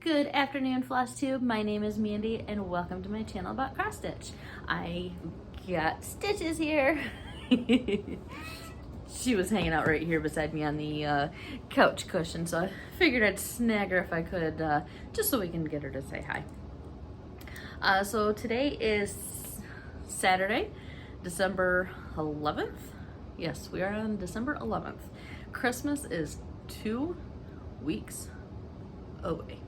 Good afternoon, Flosstube. My name is Mandy and welcome to my channel about cross stitch. I got stitches here. She was hanging out right here beside me on the couch cushion, so I figured I'd snag her if I could, just so we can get her to say hi. So today is Saturday, December 11th. Yes, we are on December 11th. Christmas is 2 weeks away.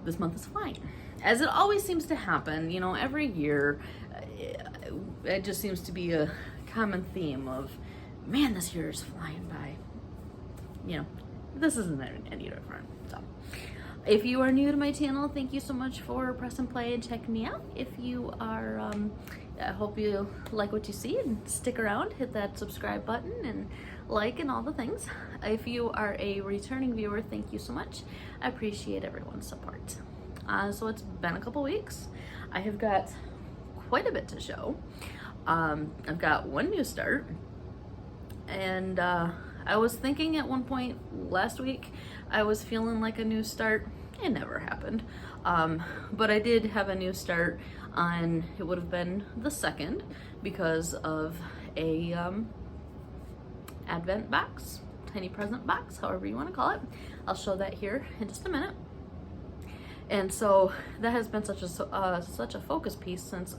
This month is flying, as it always seems to happen. You know, every year it just seems to be a common theme of, man, this year is flying by. You know, this isn't any different. So if you are new to my channel, thank you so much for pressing play and checking me out. If you are I hope you like what you see and stick around, hit that subscribe button and like and all the things. If you are a returning viewer, thank you so much. I appreciate everyone's support. So it's been a couple weeks. I have got quite a bit to show. I've got one new start, and I was thinking at one point last week I was feeling like a new start. It never happened, but I did have a new start on, it would have been the 2nd, because of a advent box, tiny present box, however you want to call it. I'll show that here in just a minute. And so that has been such a focus piece since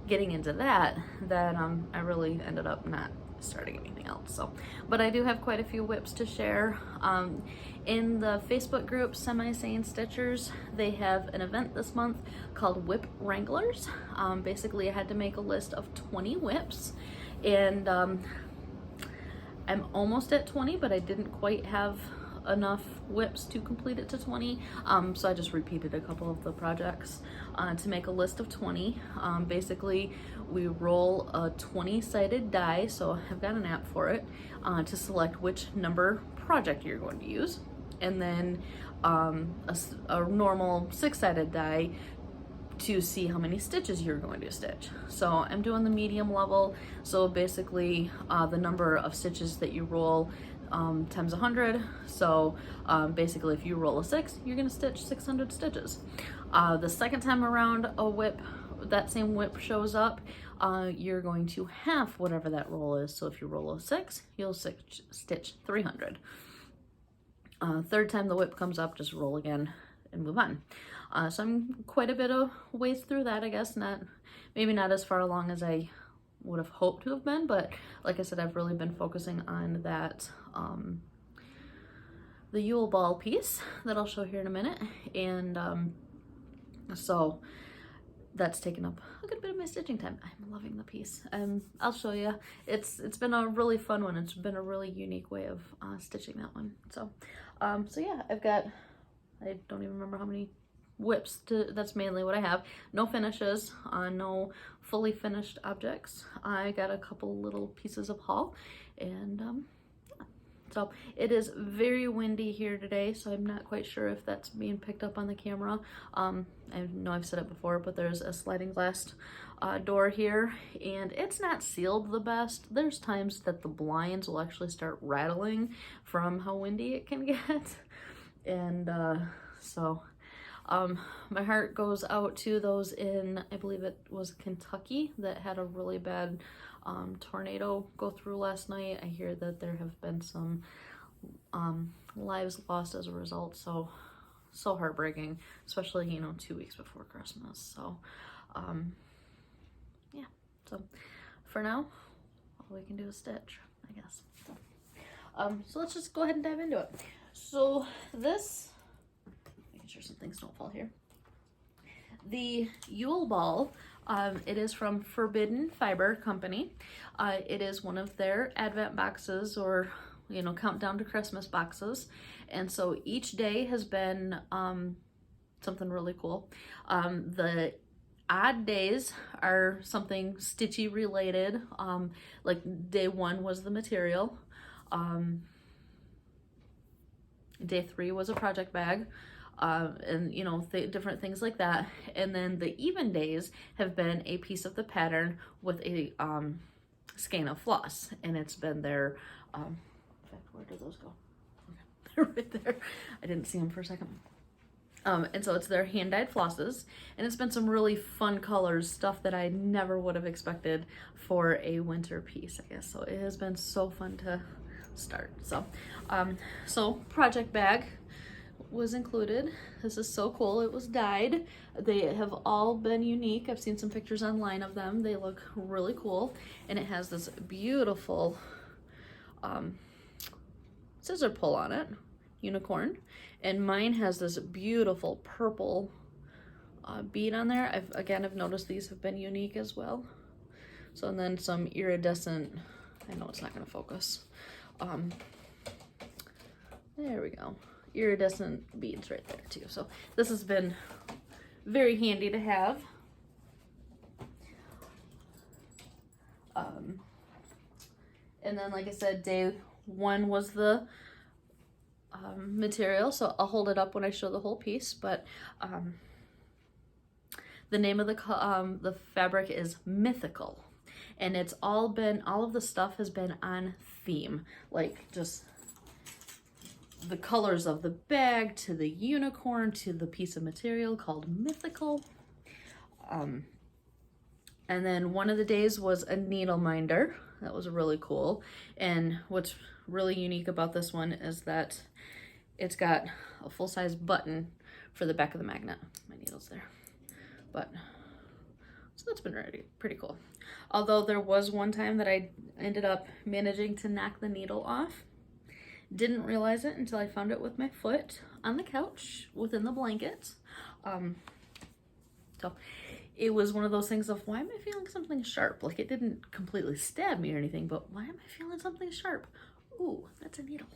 getting into that I really ended up not starting anything else. So, but I do have quite a few whips to share. In the Facebook group Semi-Sane Stitchers, they have an event this month called Whip Wranglers. Basically I had to make a list of 20 whips, and I'm almost at 20, but I didn't quite have enough whips to complete it to 20, so I just repeated a couple of the projects to make a list of 20. Basically we roll a 20-sided die, so I've got an app for it, to select which number project you're going to use, and then a normal 6-sided die to see how many stitches you're going to stitch. So I'm doing the medium level, so basically the number of stitches that you roll times 100. So basically if you roll a 6, you're going to stitch 600 stitches. The second time around that same whip shows up, you're going to half whatever that roll is. So if you roll a 6, you'll stitch 300. Third time the whip comes up, just roll again and move on. So I'm quite a bit of ways through that, I guess. Maybe not as far along as I would have hoped to have been, but like I said, I've really been focusing on that the Yule Ball piece that I'll show here in a minute, and so that's taken up a good bit of my stitching time. I'm loving the piece. I'll show you. It's been a really fun one. It's been a really unique way of stitching that one. So so yeah, I've got, I don't even remember how many whips that's mainly what I have. No finishes, no fully finished objects. I got a couple little pieces of haul, and yeah. So it is very windy here today, so I'm not quite sure if that's being picked up on the camera. I know I've said it before, but there's a sliding glass door here, and it's not sealed the best. There's times that the blinds will actually start rattling from how windy it can get, and so my heart goes out to those in, I believe it was Kentucky, that had a really bad tornado go through last night. I hear that there have been some lives lost as a result, so heartbreaking, especially, you know, 2 weeks before Christmas. So yeah, so for now all we can do is stitch, I guess. So let's just go ahead and dive into it. So this, making sure some things don't fall here. The Yule Ball, it is from Forbidden Fiber Company. It is one of their advent boxes, or, you know, countdown to Christmas boxes. And so each day has been something really cool. The odd days are something stitchy related. Like day 1 was the material. Day 3 was a project bag. And you know, different things like that. And then the even days have been a piece of the pattern with a skein of floss, and it's been their in fact, where do those go? Okay. right there. I didn't see them for a second. And so it's their hand-dyed flosses, and it's been some really fun colors, stuff that I never would have expected for a winter piece, I guess. So it has been so fun to start. So, so project bag was included. This is so cool. It was dyed. They have all been unique. I've seen some pictures online of them. They look really cool, and it has this beautiful scissor pull on it, unicorn, and mine has this beautiful purple bead on there. I've noticed these have been unique as well. So, and then some iridescent, I know it's not going to focus. There we go. Iridescent beads right there too. So this has been very handy to have. And then, like I said, day one was the material, so I'll hold it up when I show the whole piece, but the name of the fabric is Mythical, and it's all of the stuff has been on theme, like just the colors of the bag to the unicorn to the piece of material called Mythical. And then one of the days was a needle minder. That was really cool. And what's really unique about this one is that it's got a full-size button for the back of the magnet. My needle's there. But, so that's been pretty cool. Although there was one time that I ended up managing to knock the needle off. Didn't realize it until I found it with my foot on the couch within the blanket. So it was one of those things of, why am I feeling something sharp? Like, it didn't completely stab me or anything, but why am I feeling something sharp? Ooh, that's a needle.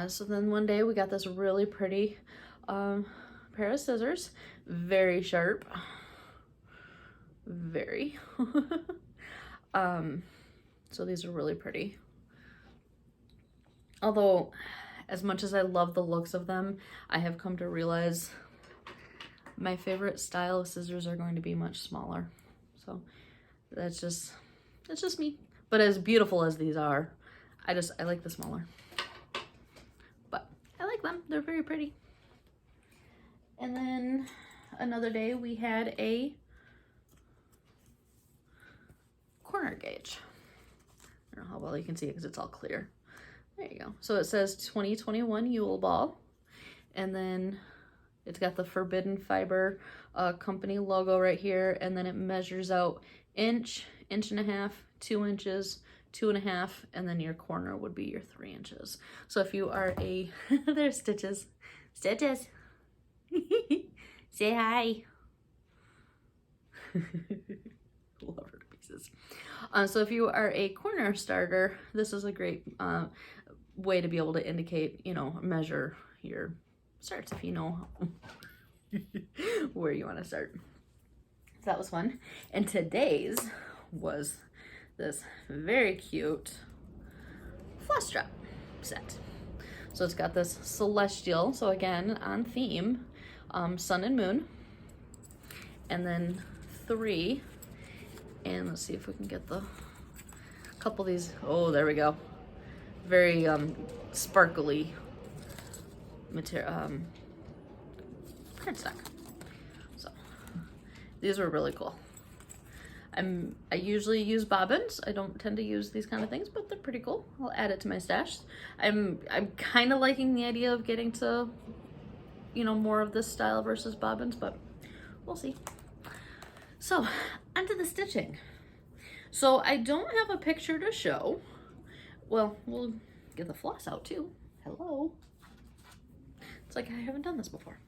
So then one day we got this really pretty pair of scissors, very sharp, very. So these are really pretty. Although, as much as I love the looks of them, I have come to realize my favorite style of scissors are going to be much smaller. So that's just me. But as beautiful as these are, I like the smaller. But I like them. They're very pretty. And then another day we had a corner gauge. I don't know how well you can see it because it's all clear. There you go. So it says 2021 Yule Ball, and then it's got the Forbidden Fiber company logo right here, and then it measures out inch, inch and a half, 2 inches, 2.5, and then your corner would be your 3 inches. So if you are a, there's Stitches. Stitches. Say hi. Love her to pieces. So if you are a corner starter, this is a great way to be able to indicate, measure your starts if you know where you want to start. So that was fun. And today's was this very cute floss strap set. So it's got this celestial, so again on theme, sun and moon, and then 3, and let's see if we can get the couple of these. Oh, there we go. Very sparkly material, cardstock. So these were really cool. I usually use bobbins. I don't tend to use these kind of things, but they're pretty cool. I'll add it to my stash. I'm kind of liking the idea of getting to, more of this style versus bobbins, but we'll see. So onto the stitching. So I don't have a picture to show. Well, we'll get the floss out too. Hello. It's like I haven't done this before.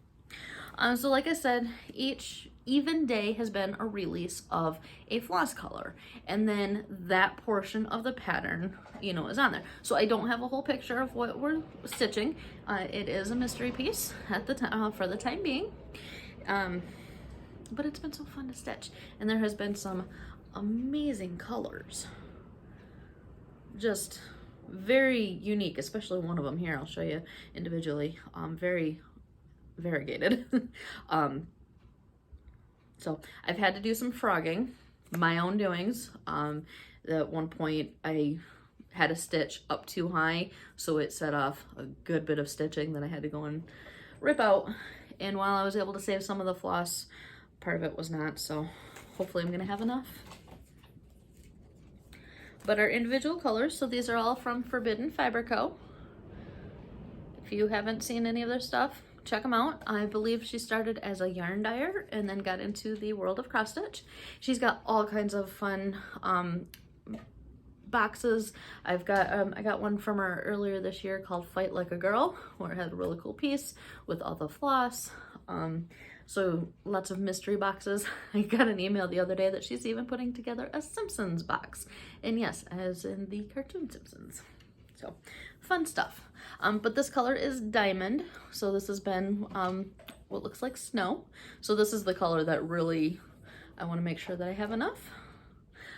So like I said, each even day has been a release of a floss color, and then that portion of the pattern, is on there. So I don't have a whole picture of what we're stitching. It is a mystery piece at the time, for the time being. But it's been so fun to stitch, and there has been some amazing colors. Just very unique, especially one of them here. I'll show you individually. Very variegated. So I've had to do some frogging, my own doings. At one point I had a stitch up too high, so it set off a good bit of stitching that I had to go and rip out. And while I was able to save some of the floss, part of it was not, so hopefully I'm gonna have enough. But our individual colors, so these are all from Forbidden Fiber Co. If you haven't seen any of their stuff, check them out. I believe she started as a yarn dyer and then got into the world of cross stitch. She's got all kinds of fun boxes. I got one from her earlier this year called Fight Like a Girl, where it had a really cool piece with all the floss. So lots of mystery boxes. I got an email the other day that she's even putting together a Simpsons box. And yes, as in the cartoon Simpsons. So fun stuff. But this color is Diamond. So this has been what looks like snow. So this is the color that really, I want to make sure that I have enough.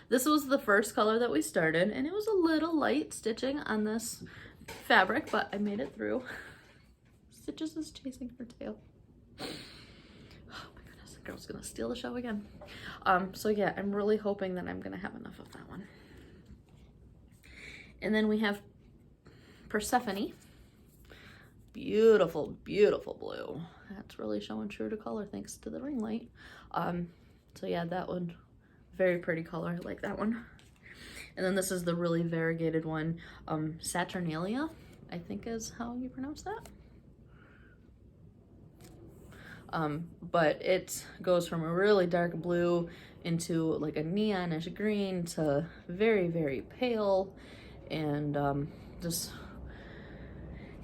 This was the first color that we started, and it was a little light stitching on this fabric, but I made it through. Stitches is chasing her tail. Oh my goodness, the girl's gonna steal the show again. So yeah, I'm really hoping that I'm gonna have enough of that one. And then we have Persephone. Beautiful, beautiful blue. That's really showing true to color thanks to the ring light. So yeah, that one, very pretty color. I like that one. And then this is the really variegated one, Saturnalia, I think is how you pronounce that. But it goes from a really dark blue into like a neonish green to very, very pale, and just,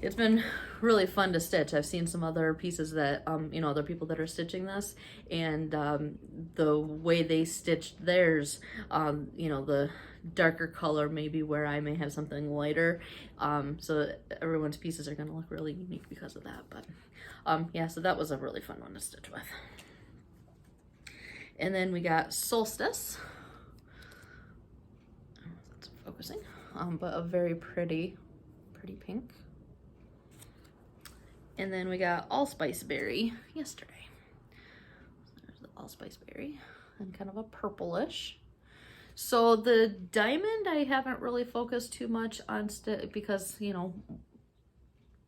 it's been really fun to stitch. I've seen some other pieces that, you know, other people that are stitching this, and the way they stitched theirs, you know, the darker color maybe where I may have something lighter, so everyone's pieces are gonna look really unique because of that. But yeah, so that was a really fun one to stitch with. And then we got Solstice. I don't know if that's focusing, but a very pretty pink. And then we got Allspice Berry yesterday. So there's the Allspice Berry and kind of a purplish. So the diamond I haven't really focused too much on because, you know,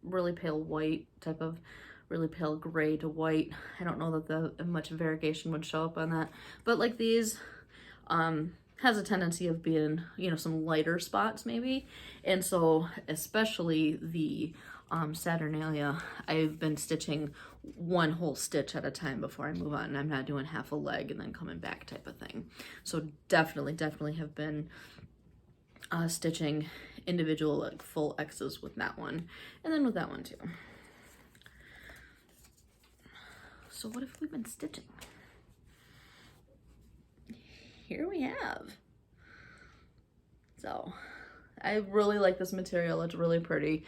really pale white type of, really pale gray to white. I don't know that the much variegation would show up on that. But like these, has a tendency of being, you know, some lighter spots maybe. And so especially the Saturnalia, I've been stitching one whole stitch at a time before I move on, and I'm not doing half a leg and then coming back type of thing. So definitely have been stitching individual like full X's with that one, and then with that one too. So what have we been stitching? Here we have. So I really like this material. It's really pretty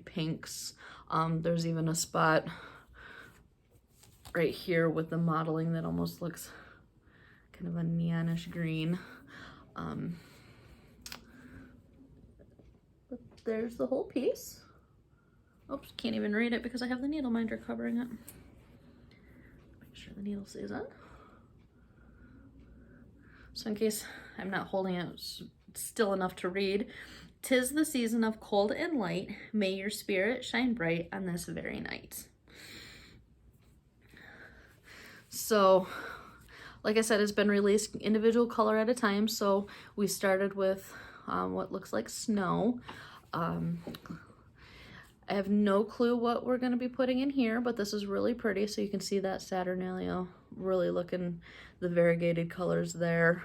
pinks. There's even a spot right here with the modeling that almost looks kind of a neonish green. But there's the whole piece. Oops, can't even read it because I have the needle minder covering it. Make sure the needle stays on. So in case I'm not holding it still enough to read, "'Tis the season of cold and light, may your spirit shine bright on this very night." So, like I said, it's been released individual color at a time. So we started with what looks like snow. I have no clue what we're going to be putting in here, but this is really pretty. So you can see that Saturnalia really looking, the variegated colors there.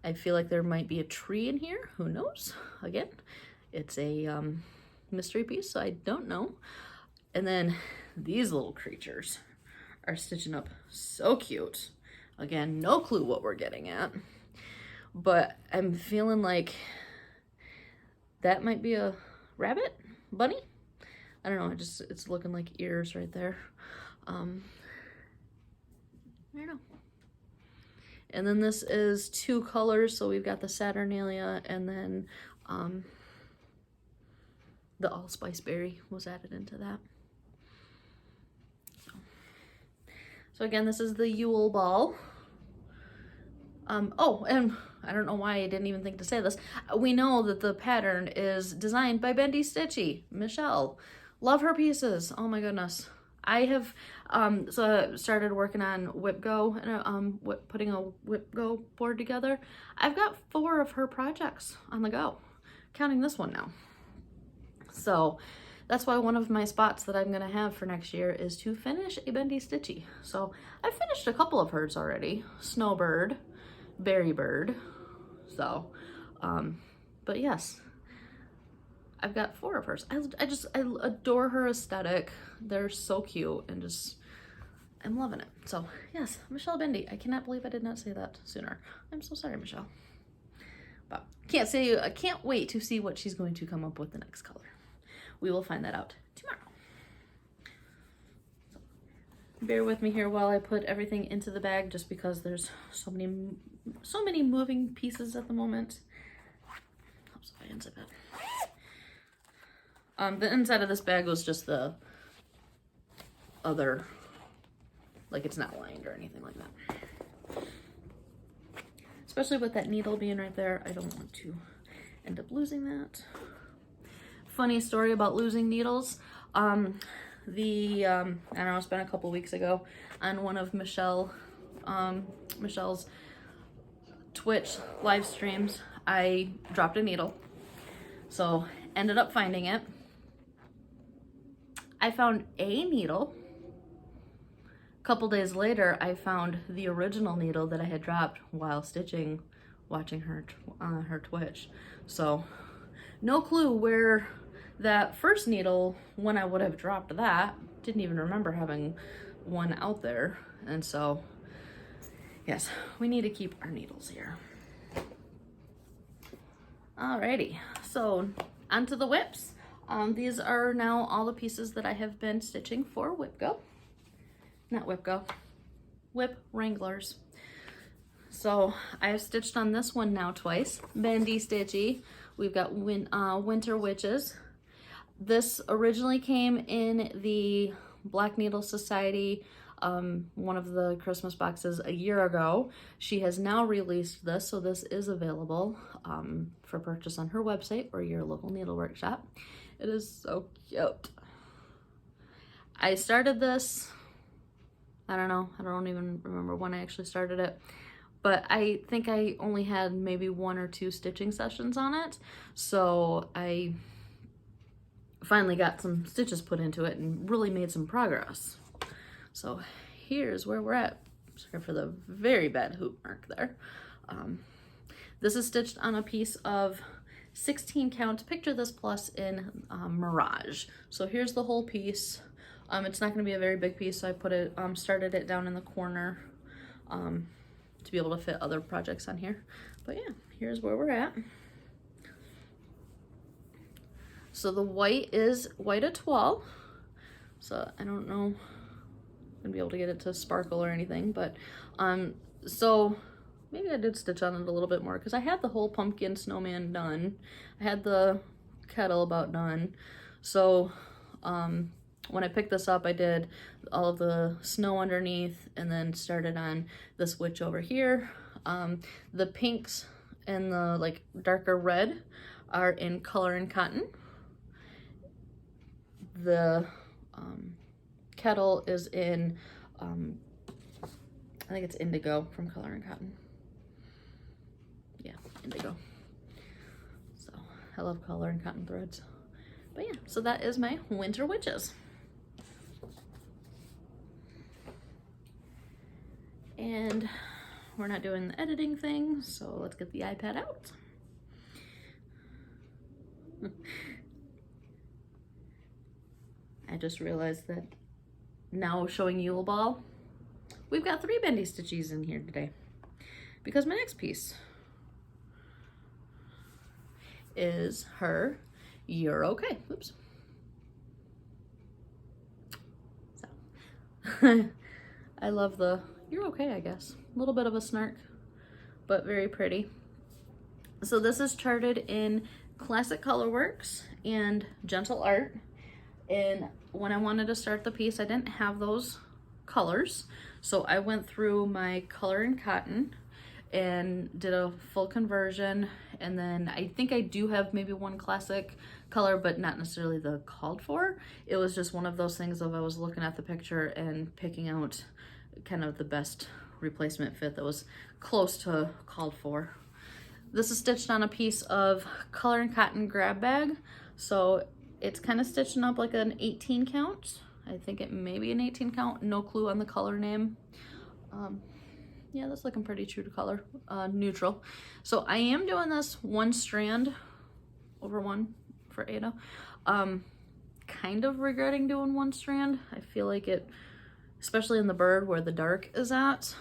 I feel like there might be a tree in here. Who knows? Again, it's a mystery piece, so I don't know. And then these little creatures are stitching up so cute. Again, no clue what we're getting at, but I'm feeling like that might be a rabbit, bunny. I don't know. It's looking like ears right there. I don't know. And then this is two colors, so we've got the Saturnalia and then the Allspice Berry was added into that. So again, this is the Yule Ball. Oh, and I don't know why I didn't even think to say this. We know that the pattern is designed by Bendy Stitchy, Michelle. Love her pieces. Oh my goodness. I have started working on Whip Go and putting a Whip Go board together. I've got 4 of her projects on the go, counting this one now. So that's why one of my spots that I'm gonna have for next year is to finish a Bendy Stitchy. So I've finished a couple of hers already. Snowbird, Berry Bird. So, but yes, I've got 4 of hers. I adore her aesthetic. They're so cute and just, I'm loving it. So yes, Michelle Bendy. I cannot believe I did not say that sooner. I'm so sorry, Michelle. But I can't wait to see what she's going to come up with the next color. We will find that out tomorrow. So, bear with me here while I put everything into the bag, just because there's so many moving pieces at the moment. Oops, if I unzip it. The inside of this bag was just the other, like it's not lined or anything like that. Especially with that needle being right there, I don't want to end up losing that. Funny story about losing needles. I don't know, it's been a couple weeks ago on one of Michelle's Twitch live streams, I dropped a needle. So ended up finding it. I found a needle. A couple days later, I found the original needle that I had dropped while stitching, watching her Twitch. So no clue where that first needle, when I would have dropped that, didn't even remember having one out there. And so, yes, we need to keep our needles here. Alrighty, so onto the whips. These are now all the pieces that I have been stitching for Whip Go. Not Whip Go, Whip Wranglers. So I have stitched on this one now twice. Bendy Stitchy. We've got Winter Witches. This originally came in the Black Needle Society, one of the Christmas boxes a year ago. She has now released this, so this is available for purchase on her website or your local needle workshop. It is so cute. I started this, I don't even remember when I actually started it, but I think I only had maybe 1 or 2 stitching sessions on it. So I finally got some stitches put into it and really made some progress. So here's where we're at. Sorry for the very bad hoop mark there. This is stitched on a piece of 16 count Picture This Plus in Mirage. So here's the whole piece. It's not going to be a very big piece, so I put it, started it down in the corner to be able to fit other projects on here. But yeah, here's where we're at. So the white is white étoile. So I don't know if I'm gonna be able to get it to sparkle or anything, but so maybe I did stitch on it a little bit more because I had the whole pumpkin snowman done. I had the kettle about done. So when I picked this up, I did all of the snow underneath and then started on this witch over here. The pinks and the like darker red are in Color and Cotton. The kettle is in, I think it's Indigo from Color and Cotton. Yeah, Indigo. So I love Color and Cotton threads. But yeah, so that is my Winter Witches. And we're not doing the editing thing, so let's get the iPad out. I just realized that now showing Yule Ball, we've got 3 Bendy Stitchies in here today because my next piece is her You're Okay. Oops. So I love the You're Okay, I guess. A little bit of a snark, but very pretty. So this is charted in Classic Colorworks and Gentle Art. And when I wanted to start the piece, I didn't have those colors. So I went through my Color and Cotton and did a full conversion. And then I think I do have maybe one classic color, but not necessarily the called for. It was just one of those things of I was looking at the picture and picking out kind of the best replacement fit that was close to called for. This is stitched on a piece of color and cotton grab bag. So it's kind of stitching up like an 18 count. I think it may be an 18 count, no clue on the color name. Yeah, that's looking pretty true to color, neutral. So I am doing this one strand over one for Ada. Kind of regretting doing one strand. I feel like it, especially in the bird where the dark is at,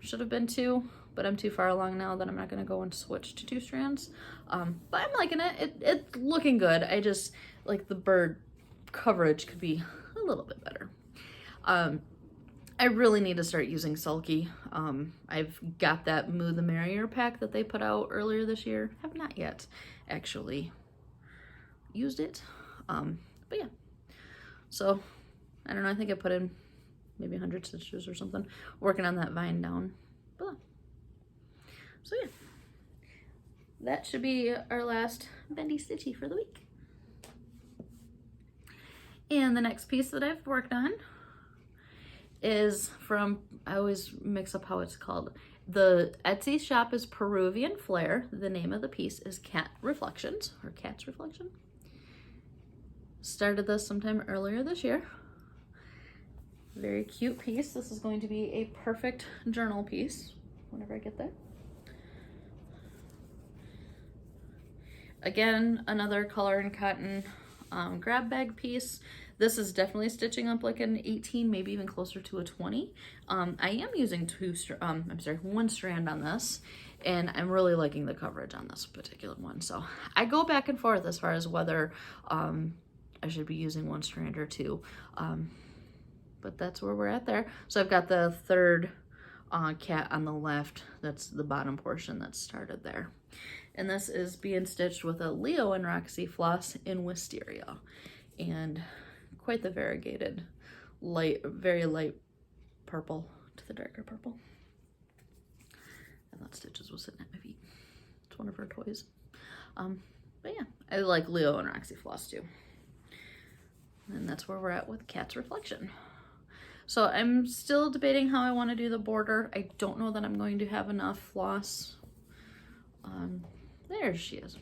should have been two, but I'm too far along now that I'm not gonna go and switch to 2 strands. But I'm liking it. It's looking good. I just, like, the bird coverage could be a little bit better. I really need to start using Sulky. I've got that Moo the Merrier pack that they put out earlier this year. Have not yet actually used it. But yeah. So, I don't know, I think I put in maybe 100 stitches or something, working on that vine down below. So yeah, that should be our last bendy stitchy for the week. And the next piece that I've worked on is from, I always mix up how it's called. The Etsy shop is Peruvian Flair. The name of the piece is Cat Reflections, or Cat's Reflection. Started this sometime earlier this year. Very cute piece. This is going to be a perfect journal piece whenever I get there. Again, another color and cotton grab bag piece. This is definitely stitching up like an 18, maybe even closer to a 20. I am using one strand on this, and I'm really liking the coverage on this particular one. So I go back and forth as far as whether I should be using one strand or 2. But that's where we're at there. So I've got the third cat on the left. That's the bottom portion that started there. And this is being stitched with a Leo and Roxy floss in Wisteria. And quite the variegated, light, very light purple to the darker purple. I thought Stitches was sitting at my feet. It's one of her toys. But yeah, I like Leo and Roxy floss too. And that's where we're at with Cat's Reflection. So I'm still debating how I want to do the border. I don't know that I'm going to have enough floss. There she is.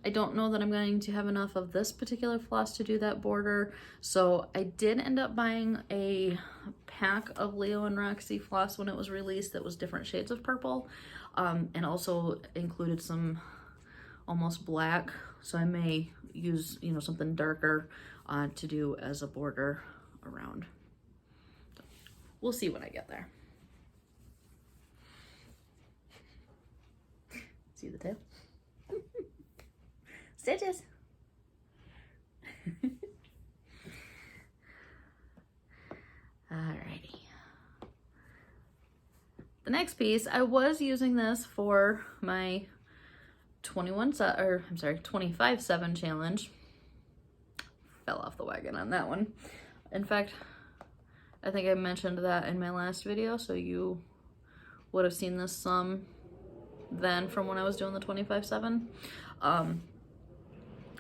I don't know that I'm going to have enough of this particular floss to do that border. So I did end up buying a pack of Leo and Roxy floss when it was released that was different shades of purple, and also included some almost black. So I may use, you know, something darker to do as a border around. So we'll see when I get there. See the tail? Stitches! Alrighty. The next piece, I was using this for my 25/7 challenge. Fell off the wagon on that one. In fact, I think I mentioned that in my last video, so you would have seen this some then from when I was doing the 25/7.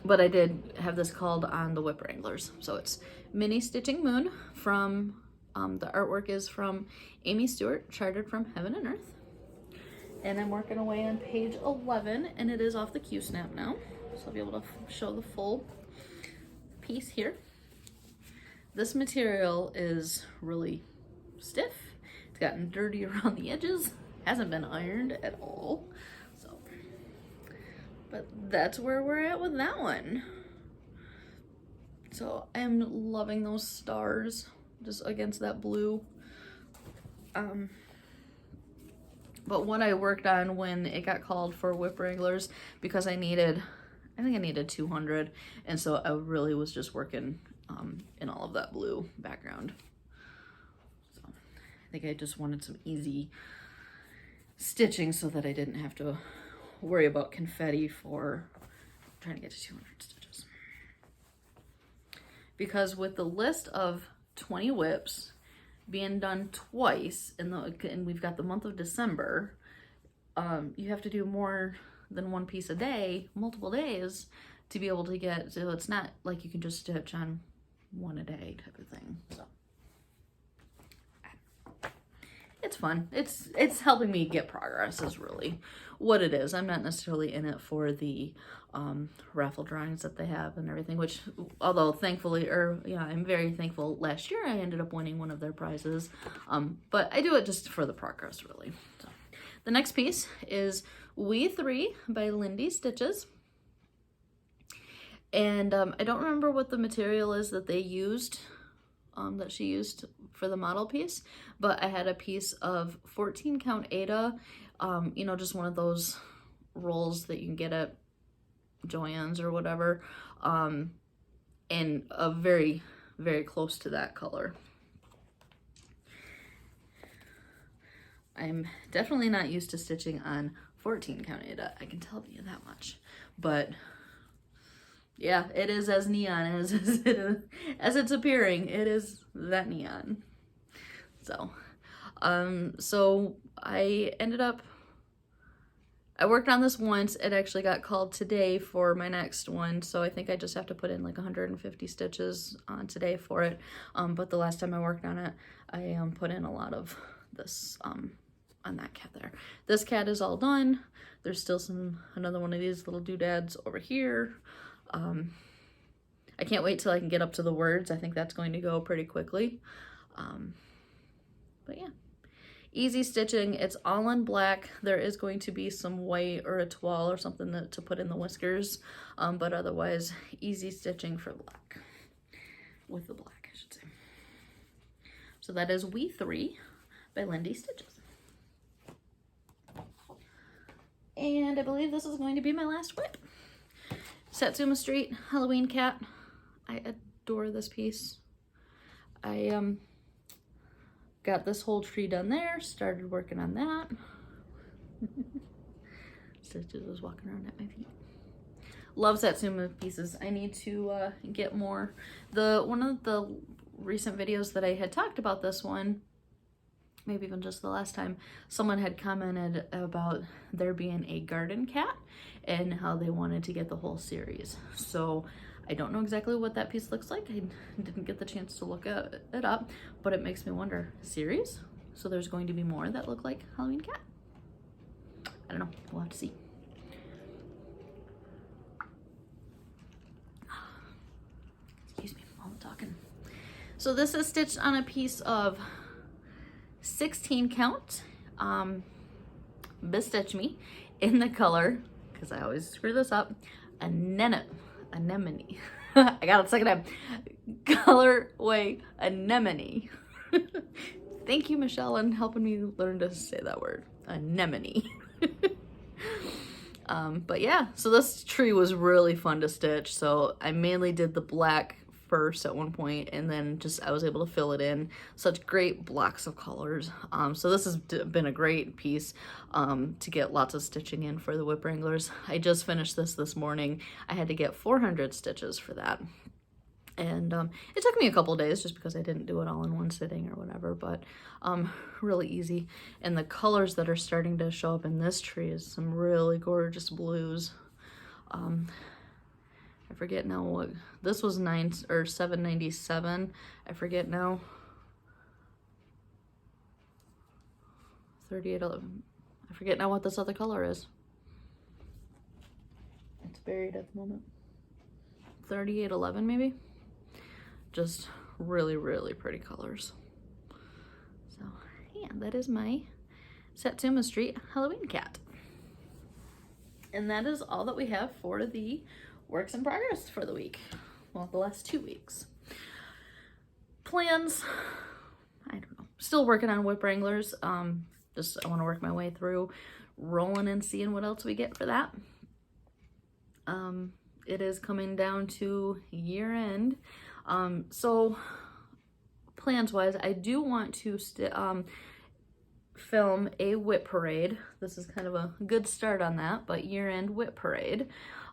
But I did have this called on the Whip Wranglers. So it's Mini Stitching Moon from, the artwork is from Amy Stewart, Charted from Heaven and Earth. And I'm working away on page 11, and it is off the Q-snap now. So I'll be able to show the full piece here. This material is really stiff. It's gotten dirty around the edges. Hasn't been ironed at all. So, but that's where we're at with that one. So I'm loving those stars just against that blue. But what I worked on when it got called for Whip Wranglers, because I think I needed 200, and so I really was just working in all of that blue background. So I think I just wanted some easy stitching so that I didn't have to worry about confetti for trying to get to 200 stitches. Because with the list of 20 whips being done twice, and we've got the month of December, you have to do more than one piece a day, multiple days, to be able to get, so it's not like you can just stitch on one a day type of thing. So it's fun. It's helping me get progress is really what it is. I'm not necessarily in it for the raffle drawings that they have and everything, which, although thankfully, I'm very thankful, last year I ended up winning one of their prizes, but I do it just for the progress, really. So the next piece is We 3 by Lindy Stitches. And I don't remember what the material is that they used, that she used for the model piece, but I had a piece of 14 count Aida, just one of those rolls that you can get at Joann's or whatever, and a very, very close to that color. I'm definitely not used to stitching on 14 count Aida, I can tell you that much, but yeah, it is as neon as it's appearing. It is that neon. So, so I worked on this once. It actually got called today for my next one, so I think I just have to put in like 150 stitches on today for it. But the last time I worked on it, I put in a lot of this on that cat there. This cat is all done. There's still another one of these little doodads over here. I can't wait till I can get up to the words. I think that's going to go pretty quickly. But yeah, easy stitching. It's all in black. There is going to be some white or a toile or something to put in the whiskers, but otherwise easy stitching for black, with the black, I should say. So that is We 3 by Lindy Stitches. And I believe this is going to be my last whip. Satsuma Street Halloween Cat. I adore this piece. I got this whole tree done there, started working on that. Stitches was walking around at my feet. Love Satsuma pieces. I need to get more. One of the recent videos that I had talked about this one, maybe even just the last time, someone had commented about there being a garden cat and how they wanted to get the whole series. So I don't know exactly what that piece looks like. I didn't get the chance to look it up, but it makes me wonder, series? So there's going to be more that look like Halloween cat? I don't know, we'll have to see. Excuse me while I'm talking. So this is stitched on a piece of 16 count, Bestitch Me, in the color, because I always screw this up, anemone. I got it second time. Colorway anemone. Thank you, Michelle, on helping me learn to say that word, anemone. But yeah, so this tree was really fun to stitch. So I mainly did the black first at one point, and then I was able to fill it in. Such great blocks of colors. So this has been a great piece to get lots of stitching in for the whip wranglers. I just finished this morning. I had to get 400 stitches for that. And it took me a couple days just because I didn't do it all in one sitting or whatever, but really easy. And the colors that are starting to show up in this tree is some really gorgeous blues. I forget now what this was, $7.97. I forget now. 38.11. I forget now what this other color is. It's buried at the moment. 38.11 maybe. Just really, really pretty colors. So yeah, that is my Satsuma Street Halloween cat. And that is all that we have for the works in progress for the week. Well, the last 2 weeks. Plans, I don't know. Still working on whip wranglers. I want to work my way through rolling and seeing what else we get for that. It is coming down to year end. So plans wise, I do want to film a whip parade. This is kind of a good start on that, but year end whip parade.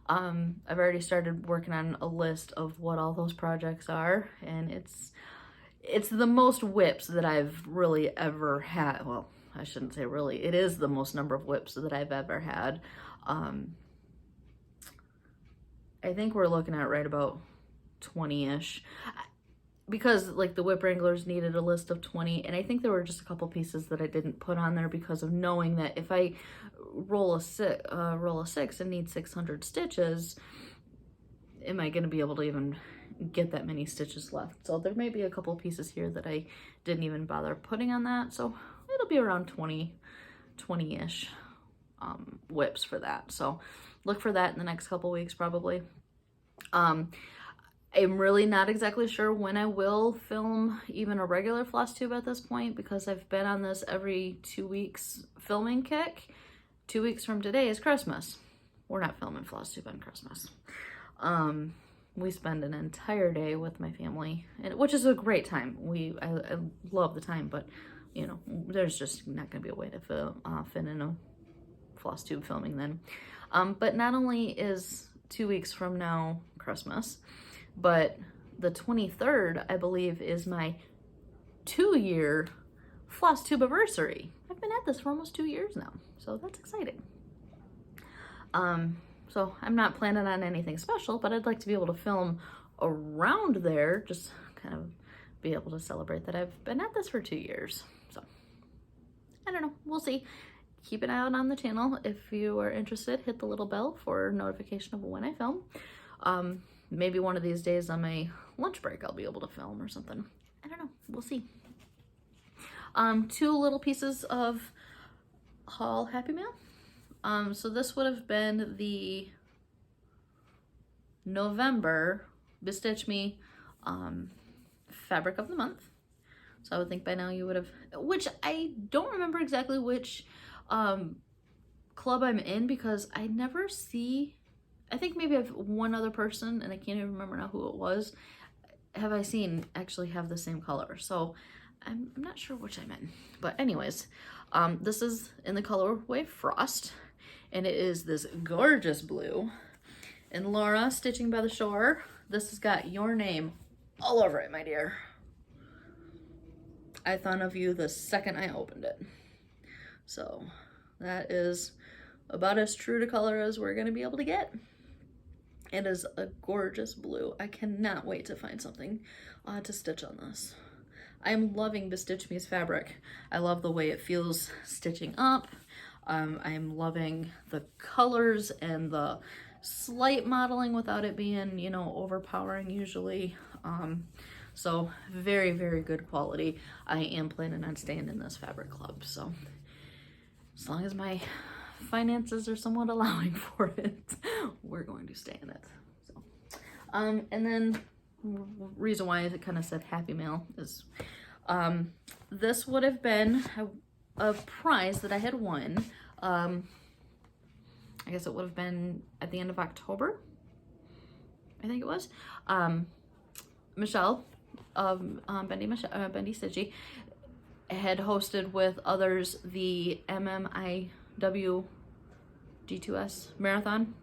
I've already started working on a list of what all those projects are, and it's the most whips that I've really ever had. Well, I shouldn't say really. It is the most number of whips that I've ever had. I think we're looking at right about 20-ish. Because like the whip wranglers needed a list of 20, and I think there were just a couple pieces that I didn't put on there because of knowing that if I roll a six and need 600 stitches, am I going to be able to even get that many stitches left? So there may be a couple pieces here that I didn't even bother putting on that. So it'll be around 20-ish whips for that. So look for that in the next couple weeks probably. I'm really not exactly sure when I will film even a regular Flosstube at this point, because I've been on this every 2 weeks filming kick. 2 weeks from today is Christmas. We're not filming Flosstube on Christmas. We spend an entire day with my family, which is a great time. I love the time, but you know, there's just not gonna be a way to fit in a Flosstube filming then. But not only is 2 weeks from now Christmas, but the 23rd, I believe, is my 2-year Flosstube anniversary. I've been at this for almost 2 years now, so that's exciting. So I'm not planning on anything special, but I'd like to be able to film around there, just kind of be able to celebrate that I've been at this for 2 years. So I don't know, we'll see. Keep an eye out on the channel. If you are interested, hit the little bell for notification of when I film. Maybe one of these days on my lunch break I'll be able to film or something. I don't know, we'll see. 2 little pieces of haul Happy Mail. So this would have been the November Bestitch Me fabric of the month. So I would think by now you would have, which I don't remember exactly which club I'm in, because I never see, I think maybe I've one other person, and I can't even remember now who it was, have I seen actually have the same color. So I'm not sure which I'm in. But anyways, this is in the colorway Frost, and it is this gorgeous blue. And Laura, Stitching by the Shore, this has got your name all over it, my dear. I thought of you the second I opened it. So that is about as true to color as we're gonna be able to get. It is a gorgeous blue. I cannot wait to find something to stitch on this. I am loving Bestitch Me's fabric. I love the way it feels stitching up. I am loving the colors and the slight modeling without it being, you know, overpowering usually. So very, very good quality. I am planning on staying in this fabric club. So as long as my finances are somewhat allowing for it, we're going to stay in it. So and then reason why it kind of said Happy Mail is this would have been a prize that I had won. I guess it would have been at the end of October, I think it was. Michelle of Bendy Stitchy had hosted with others the MMIW G2S marathon,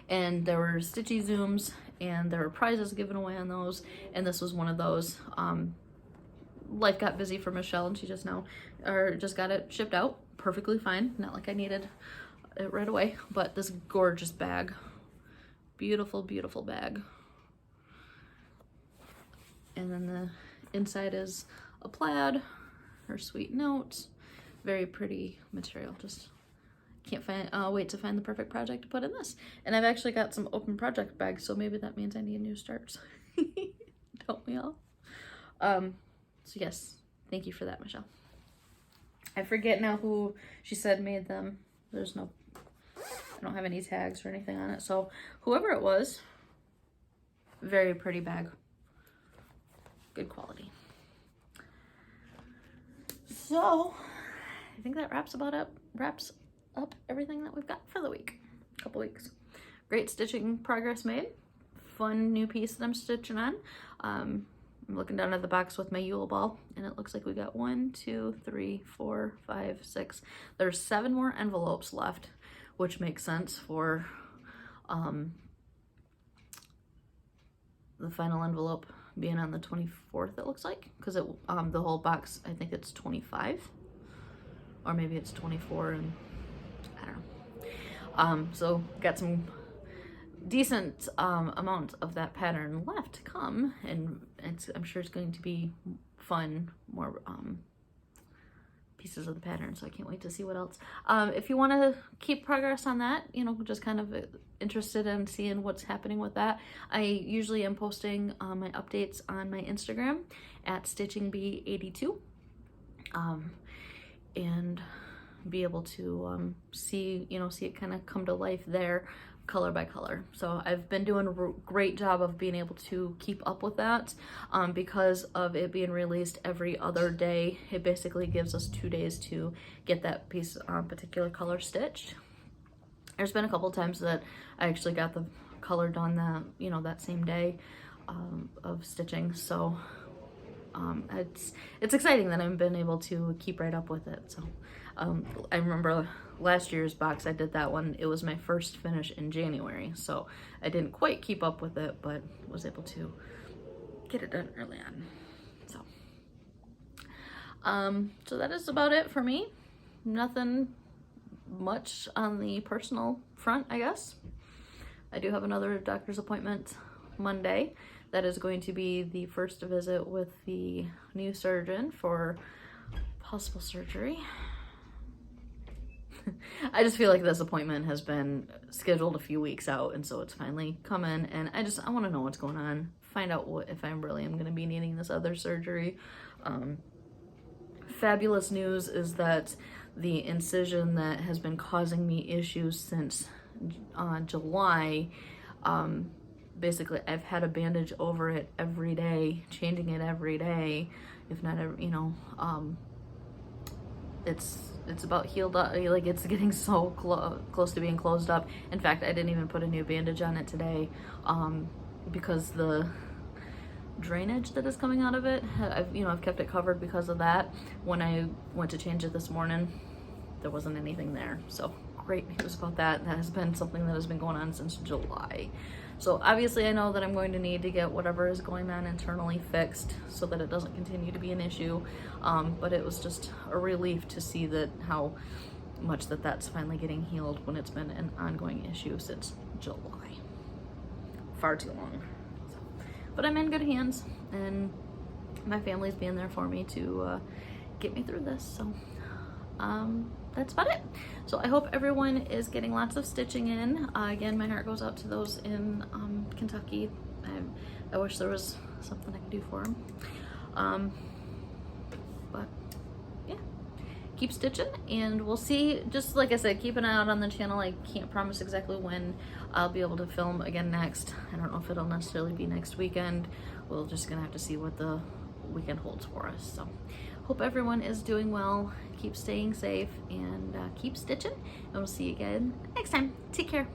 and there were Stitchy Zooms and there were prizes given away on those, and this was one of those. Life got busy for Michelle, and she just got it shipped out perfectly fine. Not like I needed it right away, but this gorgeous bag, beautiful, beautiful bag. And then the inside is a plaid, her sweet note, very pretty material. Just can't wait to find the perfect project to put in this. And I've actually got some open project bags, so maybe that means I need new starts. Don't we all? So yes, thank you for that, Michelle. I forget now who she said made them. I don't have any tags or anything on it. So whoever it was, very pretty bag. Good quality. So I think that wraps up everything that we've got for the week. Couple weeks. Great stitching progress made. Fun new piece that I'm stitching on. I'm looking down at the box with my Yule Ball, and it looks like we got 1, 2, 3, 4, 5, 6. There's 7 more envelopes left, which makes sense for the final envelope being on the 24th, it looks like, because it the whole box, I think it's 25, or maybe it's 24, and I don't know. So got some decent amount of that pattern left to come, and I'm sure it's going to be fun, more pieces of the pattern, so I can't wait to see what else. If you want to keep progress on that, you know, just kind of interested in seeing what's happening with that, I usually am posting my updates on my Instagram at stitchingbee82, and be able to see it kind of come to life there, color by color. So I've been doing a great job of being able to keep up with that, because of it being released every other day. It basically gives us 2 days to get that piece particular color stitched. There's been a couple times that I actually got the color done that same day of stitching. So it's exciting that I've been able to keep right up with it. So I remember last year's box, I did that one. It was my first finish in January, so I didn't quite keep up with it, but was able to get it done early on. So that is about it for me. Nothing much on the personal front, I guess. I do have another doctor's appointment Monday. That is going to be the first visit with the new surgeon for possible surgery. I just feel like this appointment has been scheduled a few weeks out, and so it's finally coming, and I want to know what's going on, find out if I really am going to be needing this other surgery. Fabulous news is that the incision that has been causing me issues since July, basically I've had a bandage over it every day, changing it every day, if not every, it's about healed up. Like, it's getting so close to being closed up. In fact, I didn't even put a new bandage on it today, because the drainage that is coming out of it, I've kept it covered because of that. When I went to change it this morning, there wasn't anything there. So great news about that. That has been something that has been going on since July. So obviously I know that I'm going to need to get whatever is going on internally fixed so that it doesn't continue to be an issue. But it was just a relief to see that how much that's finally getting healed when it's been an ongoing issue since July. Far too long. But I'm in good hands, and my family's being there for me to get me through this. So that's about it. So I hope everyone is getting lots of stitching in. Again, my heart goes out to those in Kentucky. I wish there was something I could do for them. But yeah, keep stitching, and we'll see. Just like I said, keep an eye out on the channel. I can't promise exactly when I'll be able to film again next. I don't know if it'll necessarily be next weekend. We're just gonna have to see what the weekend holds for us. So hope everyone is doing well. Keep staying safe, and keep stitching, and we'll see you again next time. Take care.